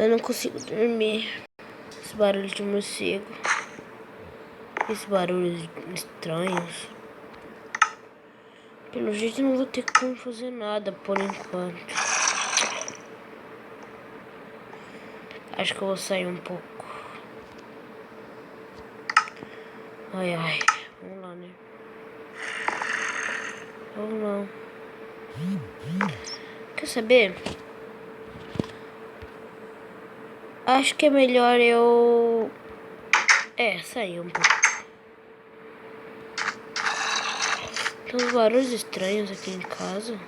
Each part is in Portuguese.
Eu não consigo dormir. Esse barulho de morcego. Esses barulhos estranhos. Pelo jeito não vou ter como fazer nada por enquanto. Acho que eu vou sair um pouco. Ai, ai. Vamos lá, né? Vamos lá. Quer saber? Acho que é melhor eu... sair um pouco. Tem uns barulhos estranhos aqui em casa.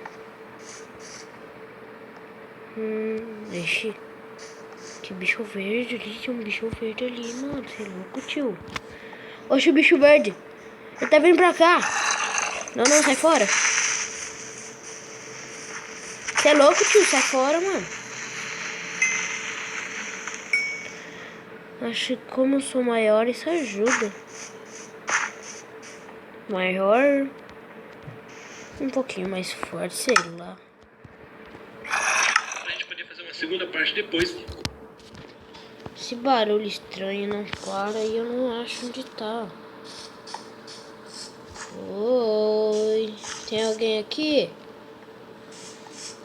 Ixi. Que bicho verde ali. Tem um bicho verde ali, mano. Você é louco, tio. Oxe, o bicho verde. Ele tá vindo pra cá. Não, não, sai fora. Você é louco, tio. Sai fora, mano. Acho que como eu sou maior, isso ajuda. Maior. Um pouquinho mais forte, sei lá. A gente podia fazer uma segunda parte depois. Esse barulho estranho não para e eu não acho onde tá. Oi, tem alguém aqui?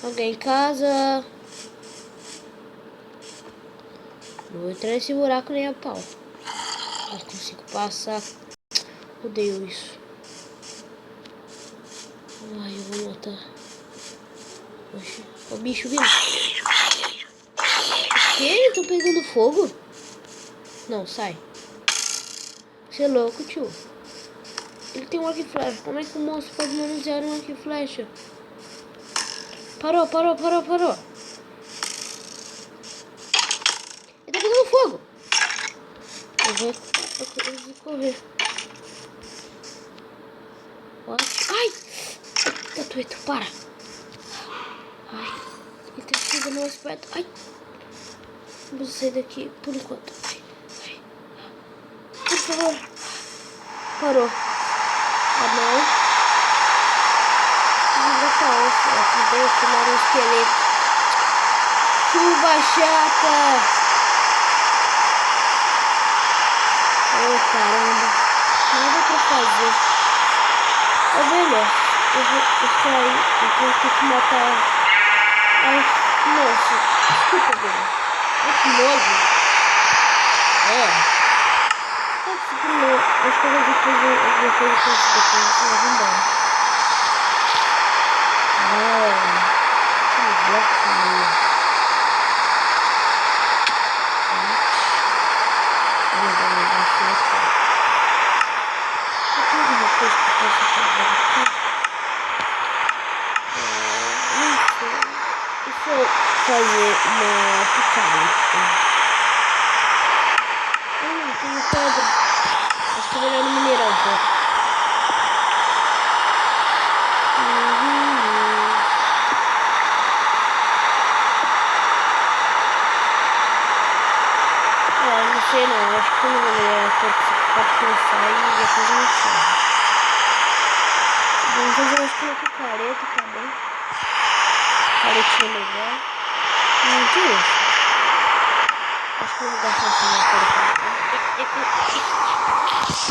Alguém em casa? Não vou entrar nesse buraco nem a pau. Não consigo passar. Odeio isso. Ai, eu vou matar. Oxi, o bicho vindo. O que? Eu tô pegando fogo? Não, sai. Você é louco, tio. Ele tem um arco e flecha. Como é que o moço pode manusear um arco e flecha? Parou. Ele tá pegando fogo. Eu vou correr. Ai! Tatueto, para. Ai, ele tá chegando mais perto. Ai. Vou sair daqui por enquanto. Ai. Por favor. Parou. Ah, não. Aqui dentro, um esqueleto. Chuva chata. Oh, caramba. Nada pra fazer. É melhor. Eu vou sair. Eu vou ter que matar. Ai, nossa. Desculpa, velho. Que nojo. Acho que eu vou fazer alguma coisa com isso depois. Vamos embora. Que bloco meio. Vamos dar uma baixinha aqui. Tem alguma coisa que eu posso fazer aqui? Deixa eu fazer uma picareta. Tem pedra. Acho que eu vou olhar no mineral um pouco. Não sei não. Acho que eu não vou olhar tanto. Pode pensar e depois eu não sei. Vamos fazer acho que uma picareta, tá bom? Picaretinha legal. Que isso? Acho que eu vou gastar assim na picareta.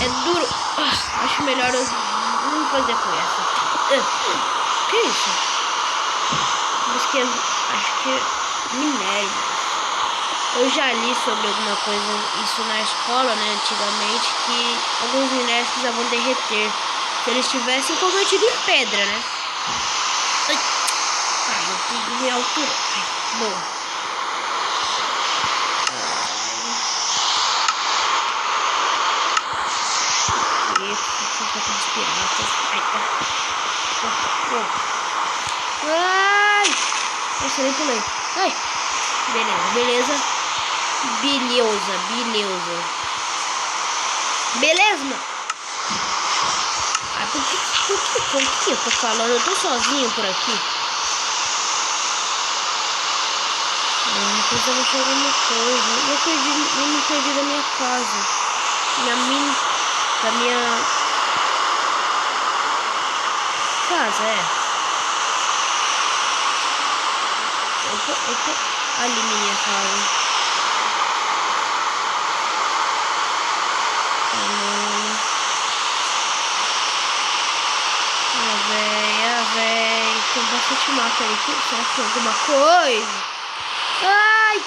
É duro. Acho melhor eu não fazer com essa. Que isso? Acho que é minério. Eu já li sobre alguma coisa, isso na escola, né, antigamente, que alguns minérios precisavam derreter. Se eles tivessem convertido em pedra, né? Ai, eu tenho minha altura. Boa. Ai! Nossa, nem pulei. Ai! Beleza. Beleza, mano? Por que eu tô falando? Eu tô sozinho por aqui. Depois eu vou fazer uma coisa. Eu me perdi da minha casa. Da minha casa, Opa. Ali minha casa. bastante mato ali. Será que tem alguma coisa? Ai!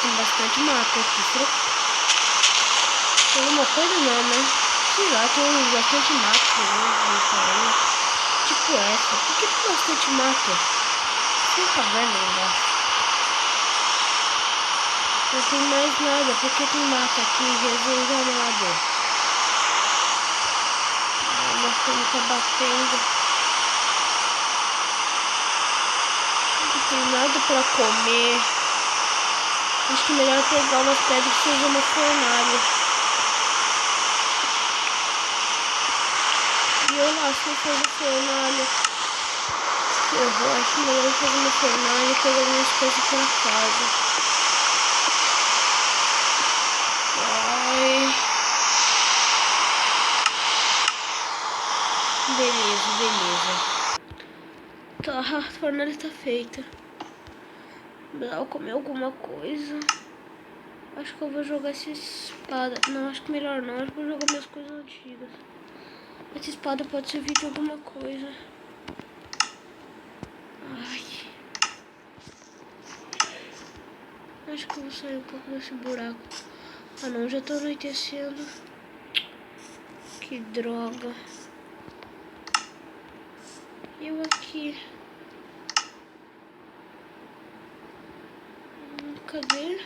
Tem bastante mato aqui. Será que tem alguma coisa? Não, né? Sei lá, tem bastante mato. Tipo essa. Por que tem bastante mato? Tem caverna embaixo. Não tem mais nada. Por que tem mato aqui? Jesus amado. Minha fome tá batendo. Não tem nada pra comer. Acho que é melhor pegar umas pedras e fazer uma fornalha. E eu lá, se eu fazer fornalha, eu vou, acho melhor fazer uma fornalha e pegar minhas coisas pra casa. Ai. Beleza. Tá, a fornalha tá feita. Vou comer alguma coisa. Acho que eu vou jogar essa espada. Não, acho que melhor não. Acho que eu vou jogar minhas coisas antigas. Essa espada pode servir de alguma coisa. Ai. Acho que eu vou sair um pouco desse buraco. Ah não, já tá anoitecendo. Que droga. Eu aqui. Cadê?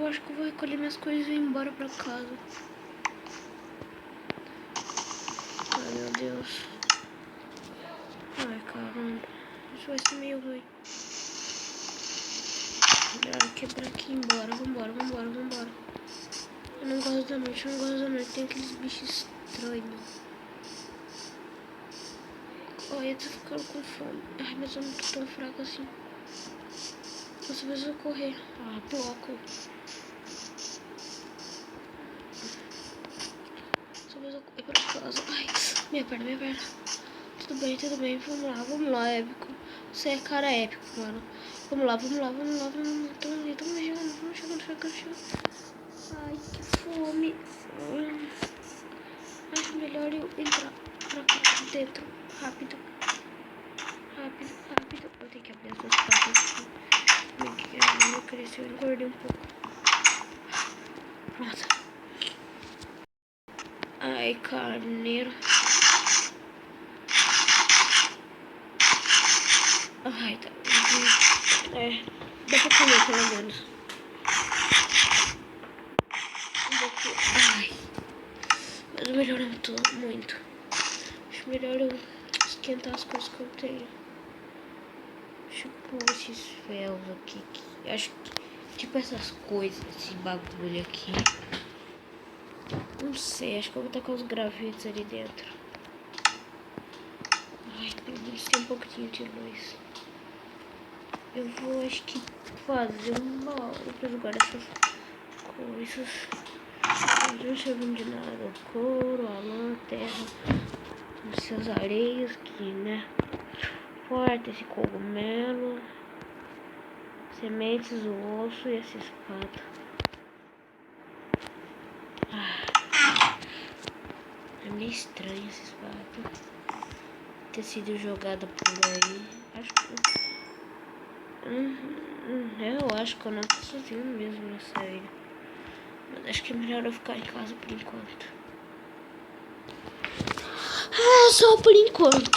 Acho que eu vou recolher minhas coisas e ir embora pra casa. Ai meu Deus. Ai caramba. Isso vai ser meio ruim. Melhor quebrar aqui e ir embora. Vambora. Eu não gosto da noite, Tem aqueles bichos estranhos. Olha, eu tô ficando com fome. Ai, mas eu não tô tão fraca assim. Nossa, mas eu vou correr. Ah, bloco. Só mais eu correr pra casa. Ai, minha perna. Tudo bem. Vamos lá, épico. Você é cara épico, mano. Vamos lá. Tamo chegando. Ai, que fome. Acho melhor eu entrar pra cá dentro. Rápido. Eu tenho que abrir essas portas aqui. Meu cresceu, eu engordei um pouco. Pronto. Ai, carneiro. Ai, tá. É, dá pra comer pelo menos. Ai. Mas melhor eu não tô muito. Acho melhor eu esquentar as coisas que eu tenho. Tipo esses ferros aqui. Acho que tipo essas coisas, esse bagulho aqui. Não sei, acho que eu vou tacar os gravetos ali dentro. Ai, pelo menos tem um pouquinho de luz. Eu vou, acho que, fazer uma aula pra jogar essas coisas. Não servindo de nada. O couro, a lã, a terra, essas areias aqui, né? Porta, esse cogumelo, sementes, o osso e essa espada. É meio estranho essa espada ter sido jogada por aí. Acho que eu acho que eu não tô sozinho mesmo nessa ilha. Mas acho que é melhor eu ficar em casa por enquanto. Só por enquanto.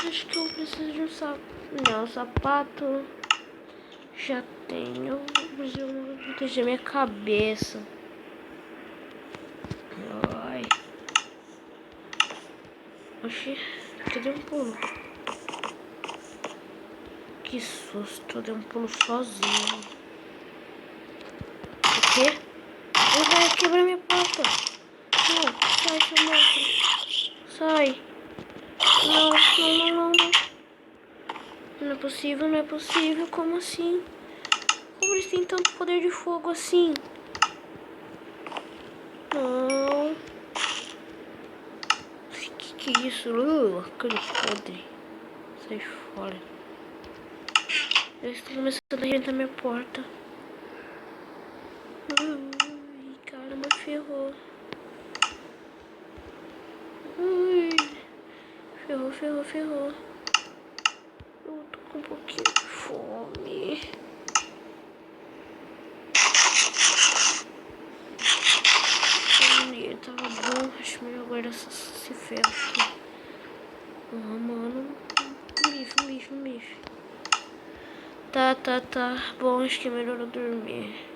Acho que eu preciso de um sapato. Não, sapato já tenho. Eu preciso proteger minha cabeça. Ai. Oxi, cadê um pulo? Que susto, deu um pulo sozinho. O quê? Ele vai quebrar minha porta. Não, sai, seu monstro. Sai. Não. Não é possível. Como assim? Como eles têm tanto poder de fogo assim? Não. Que é isso? Aquele podre. Sai fora. Eles estão começando a arrebentar minha porta. Ai, caramba, ferrou. Ai. ferrou. Eu tô com um pouquinho de fome. Tava bom, acho melhor guardar esse ferro aqui. Ah, mano. Um bicho. Tá. Bom, acho que é melhor eu dormir.